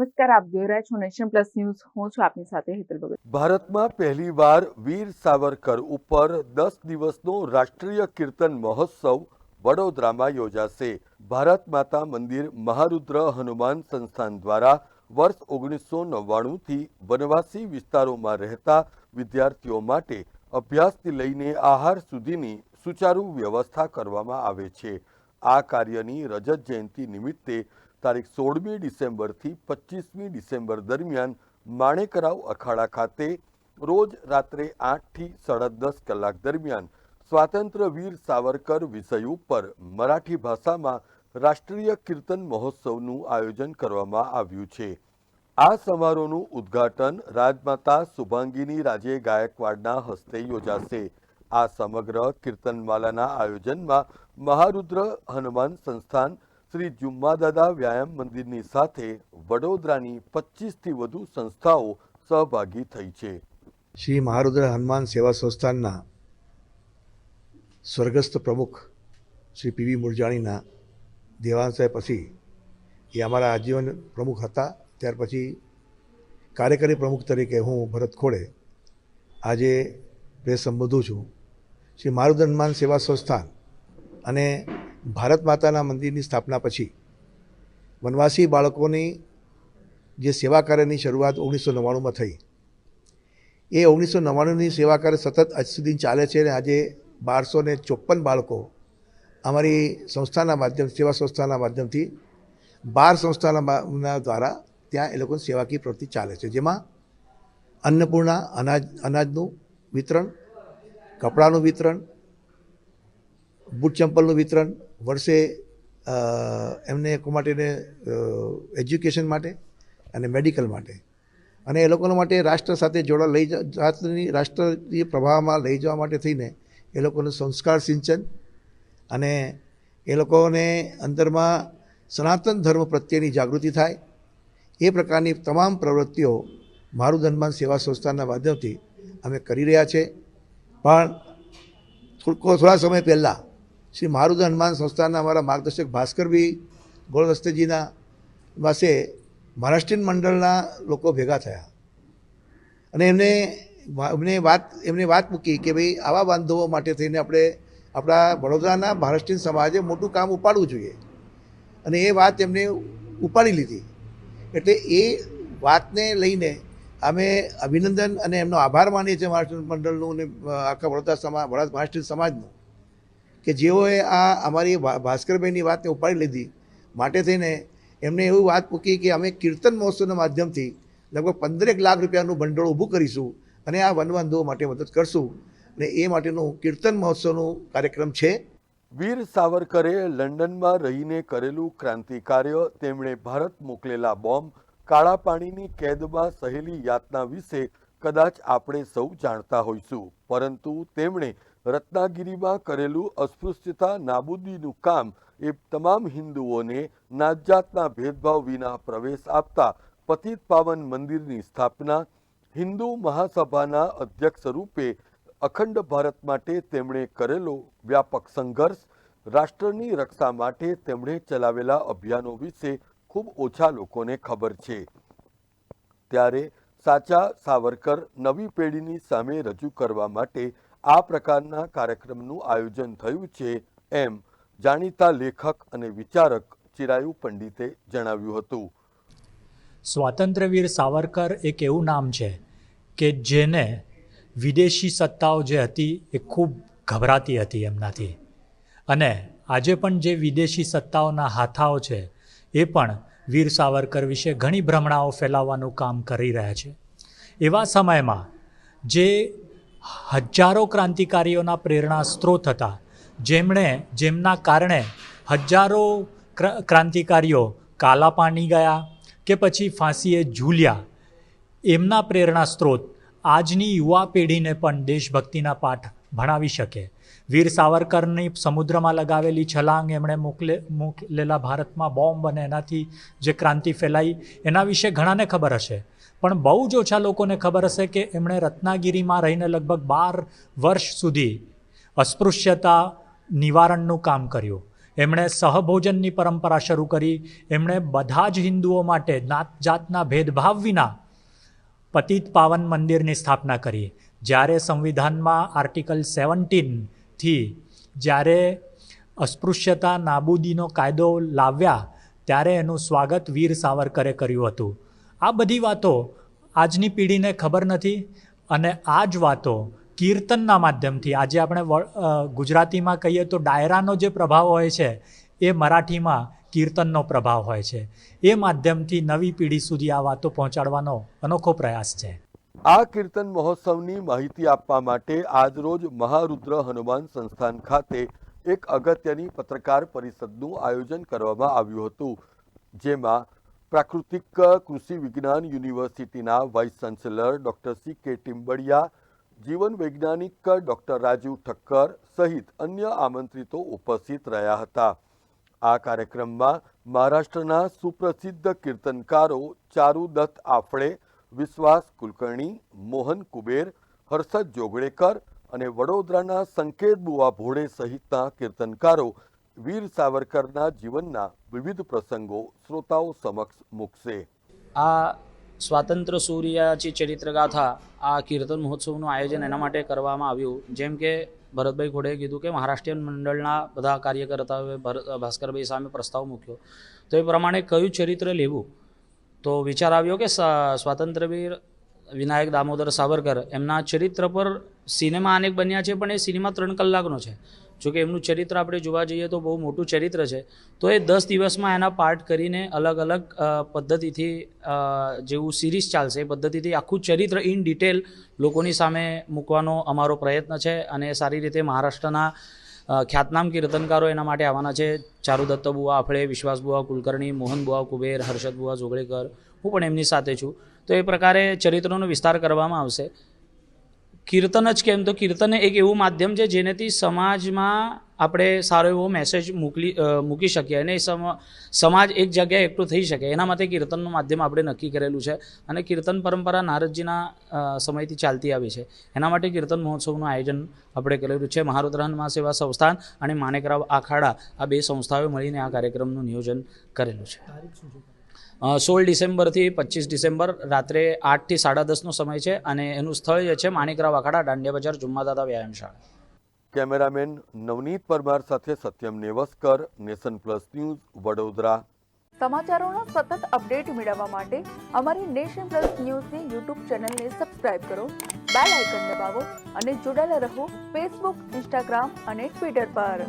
નમસ્કાર, આપ જોઈ રહ્યા છો નેશન પ્લસ ન્યૂઝ. હું છું આપની સાથે હેતલ ભગત. ભારતમાં પહેલીવાર વીર સાવરકર ઉપર 10 દિવસનો રાષ્ટ્રીય કીર્તન મહોત્સવ વડોદરામાં યોજાશે. ભારત માતા મંદિર મહારુદ્ર હનુમાન સંસ્થાન દ્વારા વર્ષ 1999થી વનવાસી વિસ્તારોમાં રહેતા વિદ્યાર્થીઓ માટે અભ્યાસથી લઈને આહાર સુધીની સુચારુ વ્યવસ્થા કરવામાં આવે છે. આ કાર્યની રજત જયંતિ નિમિત્તે તારીખ 16મી ડિસેમ્બરથી 25મી ડિસેમ્બર દરમિયાન માણેકરાવ અખાડા ખાતે રોજ રાત્રે 8થી 10:30 કલાક દરમિયાન સ્વાતંત્ર્ય વીર સાવરકર વિષય ઉપર મરાઠી ભાષામાં રાષ્ટ્રીય કીર્તન મહોત્સવનું આયોજન કરવામાં આવ્યું છે. આ સમારોહનું ઉદ્ઘાટન રાજમાતા શુભાંગીની રાજે ગાયકવાડના હસ્તે યોજાશે. આ સમગ્ર કીર્તનમાલાના આયોજનમાં મહારુદ્ર હનુમાન સંસ્થાન, શ્રી જુમ્માદાદા વ્યાયામ મંદિરની સાથે વડોદરાની 25થી વધુ સંસ્થાઓ સહભાગી થઈ છે. શ્રી મહારુદ્ર હનુમાન સેવા સંસ્થાનના સ્વર્ગસ્થ પ્રમુખ શ્રી પીવી મુરજાણીના દેવાંશ પછી એ અમારા આજીવન પ્રમુખ હતા. ત્યાર પછી કાર્યકારી પ્રમુખ તરીકે હું ભરત ખોડે આજે પ્રેસ સંબોધું છું. શ્રી મહારુદ્ર હનુમાન સેવા સંસ્થાન અને ભારત માતાના મંદિરની સ્થાપના પછી વનવાસી બાળકોની જે સેવા કાર્યની શરૂઆત 1999માં થઈ, એ 1999ની સેવા કાર્ય સતત આજ સુધી ચાલે છે. અને આજે 1254 બાળકો અમારી સંસ્થાના માધ્યમ સેવા સંસ્થાના માધ્યમથી 12 સંસ્થાના દ્વારા ત્યાં એ લોકોની સેવાકીય પ્રવૃત્તિ ચાલે છે, જેમાં અન્નપૂર્ણા અનાજનું વિતરણ, કપડાનું વિતરણ, બૂટ ચંપલનું વિતરણ, વર્ષે એમને માટેને એજ્યુકેશન માટે અને મેડિકલ માટે, અને એ લોકો માટે રાષ્ટ્ર સાથે રાષ્ટ્રીય પ્રવાહમાં લઈ જવા માટે થઈને એ લોકોનું સંસ્કાર સિંચન અને એ લોકોને અંદરમાં સનાતન ધર્મ પ્રત્યેની જાગૃતિ થાય, એ પ્રકારની તમામ પ્રવૃત્તિઓ મહારુદ્ર હનુમાન સેવા સંસ્થાના માધ્યમથી અમે કરી રહ્યા છે. પણ થોડા સમય પહેલાં શ્રી મહારુદ્ર હનુમાન સંસ્થાના અમારા માર્ગદર્શક ભાસ્કરભાઈ ગોળદસ્તેજીના પાસે મહારાષ્ટ્રીયન મંડળના લોકો ભેગા થયા અને એમને વાત મૂકી કે ભાઈ આવા બાંધવો માટે થઈને આપણે આપણા વડોદરાના મહારાષ્ટ્રીયન સમાજે મોટું કામ ઉપાડવું જોઈએ. અને એ વાત એમને ઉપાડી લીધી. એટલે એ વાતને લઈને અમે અભિનંદન અને એમનો આભાર માનીએ છીએ મહારાષ્ટ્ર મંડળનું અને આખા મહારાષ્ટ્રીયન સમાજનું, કે જેઓએ આ અમારી ભાસ્કરભાઈની વાતને ઉપાડી લીધી. માટે થઈને એમને એવું વાત મૂકી કે અમે કીર્તન મહોત્સવના માધ્યમથી લગભગ 15 લાખ રૂપિયાનું ભંડોળ ઊભું કરીશું અને આ વનબંધુઓ માટે મદદ કરશું, અને એ માટેનું કીર્તન મહોત્સવનું કાર્યક્રમ છે. વીર સાવરકરે લંડનમાં રહીને કરેલું ક્રાંતિ કાર્ય, તેમણે ભારત મોકલેલા બોમ્બ, કાળા પાણીની કેદમાં સહેલી યાતના વિશે કદાચ આપણે સૌ જાણતા હોઈશું, પરંતુ તેમણે રત્નાગીરીમાં કરેલું અસ્પૃશ્યતા નાબૂદીનું કામ, એ તમામ હિન્દુઓને નાતજાતના ભેદભાવ વિના પ્રવેશ આપતા પતિત પાવન મંદિરની સ્થાપના, હિન્દુ મહાસભાના અધ્યક્ષ રૂપે અખંડ ભારત માટે તેમણે કરેલો વ્યાપક સંઘર્ષ, રાષ્ટ્રની રક્ષા માટે તેમણે ચલાવેલા અભિયાનો વિશે ખૂબ ઓછા લોકોને ખબર છે. ત્યારે સાચા સાવરકર નવી પેઢીની સામે રજૂ કરવા માટે આ પ્રકારના કાર્યક્રમનું આયોજન થયું છે, એમ જાણીતા લેખક અને વિચારક ચિરાયુ પંડિતે જણાવ્યું હતું. સ્વાતંત્ર્યવીર સાવરકર એક એવું નામ છે કે જેને વિદેશી સત્તાઓ જે હતી એ ખૂબ ગભરાતી હતી એમનાથી, અને આજે પણ જે વિદેશી સત્તાઓના હાથાઓ છે એ પણ વીર સાવરકર વિશે ઘણી ભ્રમણાઓ ફેલાવવાનું કામ કરી રહ્યા છે. એવા સમયમાં જે હજારો ક્રાંતિકારીઓના પ્રેરણા સ્ત્રોત હતા, જેમના કારણે હજારો ક્રાંતિકારીઓ કાલા પાણી ગયા કે પછી ફાંસીએ ઝૂલ્યા, એમના પ્રેરણા સ્ત્રોત આજની યુવા પેઢીને પણ દેશભક્તિના પાઠ ભણાવી શકે. વીર સાવરકરની સમુદ્રમાં લગાવેલી છલાંગ, એમણે મોકલેલા ભારતમાં બોમ્બ અને એનાથી જે ક્રાંતિ ફેલાઈ, એના વિશે ઘણાને ખબર હશે, પણ બહુ જ ઓછા લોકોને ખબર હશે કે એમણે રત્નાગીરીમાં રહીને લગભગ 12 વર્ષ સુધી અસ્પૃશ્યતા નિવારણનું કામ કર્યું. એમણે સહભોજનની પરંપરા શરૂ કરી. એમણે બધા જ હિન્દુઓ માટે નાત જાતના ભેદભાવ વિના પતિત પાવન મંદિરની સ્થાપના કરી. જ્યારે સંવિધાનમાં આર્ટિકલ 17થી જ્યારે અસ્પૃશ્યતા નાબૂદીનો કાયદો લાવ્યા ત્યારે એનું સ્વાગત વીર સાવરકરે કર્યું હતું. આ બધી વાતો આજની પેઢીને ખબર નથી અને આ જ વાતો કીર્તનના માધ્યમથી આજે આપણે ગુજરાતીમાં કહીએ તો ડાયરાનો જે પ્રભાવ હોય છે એ મરાઠીમાં કીર્તનનો પ્રભાવ હોય છે. એ માધ્યમથી નવી પેઢી સુધી આ વાતો પહોંચાડવાનો અનોખો પ્રયાસ છે. આ કીર્તન મહોત્સવની માહિતી આપવા માટે આજરોજ મહારુદ્ર હનુમાન સંસ્થાન ખાતે એક અગત્યની પત્રકાર પરિષદનું આયોજન કરવામાં આવ્યું હતું, જેમાં પ્રાકૃતિક કૃષિ વિજ્ઞાન યુનિવર્સિટીના વાઇસ ચાન્સેલર ડૉક્ટર C.K. ટિમ્બડિયા, જીવન વૈજ્ઞાનિક ડૉક્ટર રાજીવ ઠક્કર સહિત અન્ય આમંત્રિતો ઉપસ્થિત રહ્યા હતા. આ કાર્યક્રમમાં મહારાષ્ટ્રના સુપ્રસિદ્ધ કીર્તનકારો ચારુદત્ત આફળે, વિશ્વાસ કુલકર્ણી, મોહન કુબેર, હર્ષદ જોગળેકર અને વડોદરાના સંકેત બુવા ભોળે સહિતના કીર્તનકારો વીર સાવરકરના જીવનના વિવિધ પ્રસંગો શ્રોતાઓ સમક્ષ મૂકશે. આ સ્વાતંત્ર્ય સૂર્યાची ચરિત્રગાથા આ કીર્તન મહોત્સવનું આયોજન એના માટે કરવામાં આવ્યું. જેમ કે ભરતભાઈ ખોડેએ કીધું કે મહારાષ્ટ્રીયન મંડળના બધા કાર્યકર્તાઓએ ભાસ્કરભાઈ સામે પ્રસ્તાવ મૂક્યો, તો એ પ્રમાણે કયું ચરિત્ર લેવું, તો વિચાર આવ્યો કે સ્વાતંત્ર્યવીર વિનાયક દામોદર સાવરકર એમના ચરિત્ર પર સિનેમા અનેક બન્યા છે, પણ એ સિનેમા 3 કલાકનો છે. જોકે એમનું ચરિત્ર આપણે જોવા જઈએ તો બહુ મોટું ચરિત્ર છે, તો એ 10 દિવસમાં એના પાર્ટ કરીને અલગ અલગ પદ્ધતિથી જેવું સિરીઝ ચાલશે એ પદ્ધતિથી આખું ચરિત્ર ઇન ડિટેલ લોકોની સામે મૂકવાનો અમારો પ્રયત્ન છે. અને સારી રીતે મહારાષ્ટ્રના ખ્યાતનામ કીર્તનકારો એના માટે આવવાના છે. ચારુદત્ત બુવા આફળે, વિશ્વાસ બુવા કુલકર્ણી, મોહન બુવા કુબેર, હર્ષદ બુવા જોગળેકર, હું પણ એમની સાથે છું. તો એ પ્રકારે ચરિત્રનો વિસ્તાર કરવામાં આવશે. કીર્તન જ કેમ, તો કીર્તન એક એવું માધ્યમ છે જેનાથી સમાજમાં આપણે સારો એવો મેસેજ મૂકી શકીએ અને સમાજ એક જગ્યાએ એકઠું થઈ શકે. એના માટે કીર્તનનું માધ્યમ આપણે નક્કી કરેલું છે અને કીર્તન પરંપરા નારદજીના સમયથી ચાલતી આવી છે. એના માટે કીર્તન મહોત્સવનું આયોજન આપણે કરેલું છે. મહારુદ્ર હનુમાન સેવા સંસ્થાન અને માણેકરાવ આખાડા આ 2 સંસ્થાઓએ મળીને આ કાર્યક્રમનું નિયોજન કરેલું છે. 16 ડિસેમ્બરથી 25 ડિસેમ્બર રાત્રે 8 થી 10:30નો સમય છે અને એનું સ્થળ જે છે માણેકરાવ આખાડા, દાંડિયા બજાર, જુમ્માદાદા વ્યાયામશાળા. કેમેરામેન નવનીત પરમાર સાથે Satyam Nevaskar, nation plus news, Vadodara. સમાચારોનો સતત અપડેટ મેળવવા માટે અમારી નેશન પ્લસ ન્યૂઝની યુટ્યુબ ચેનલને સબસ્ક્રાઇબ કરો, બેલ આઇકન દબાવો અને જોડાયેલા રહો ફેસબુક, ઇન્સ્ટાગ્રામ અને ટ્વિટર પર.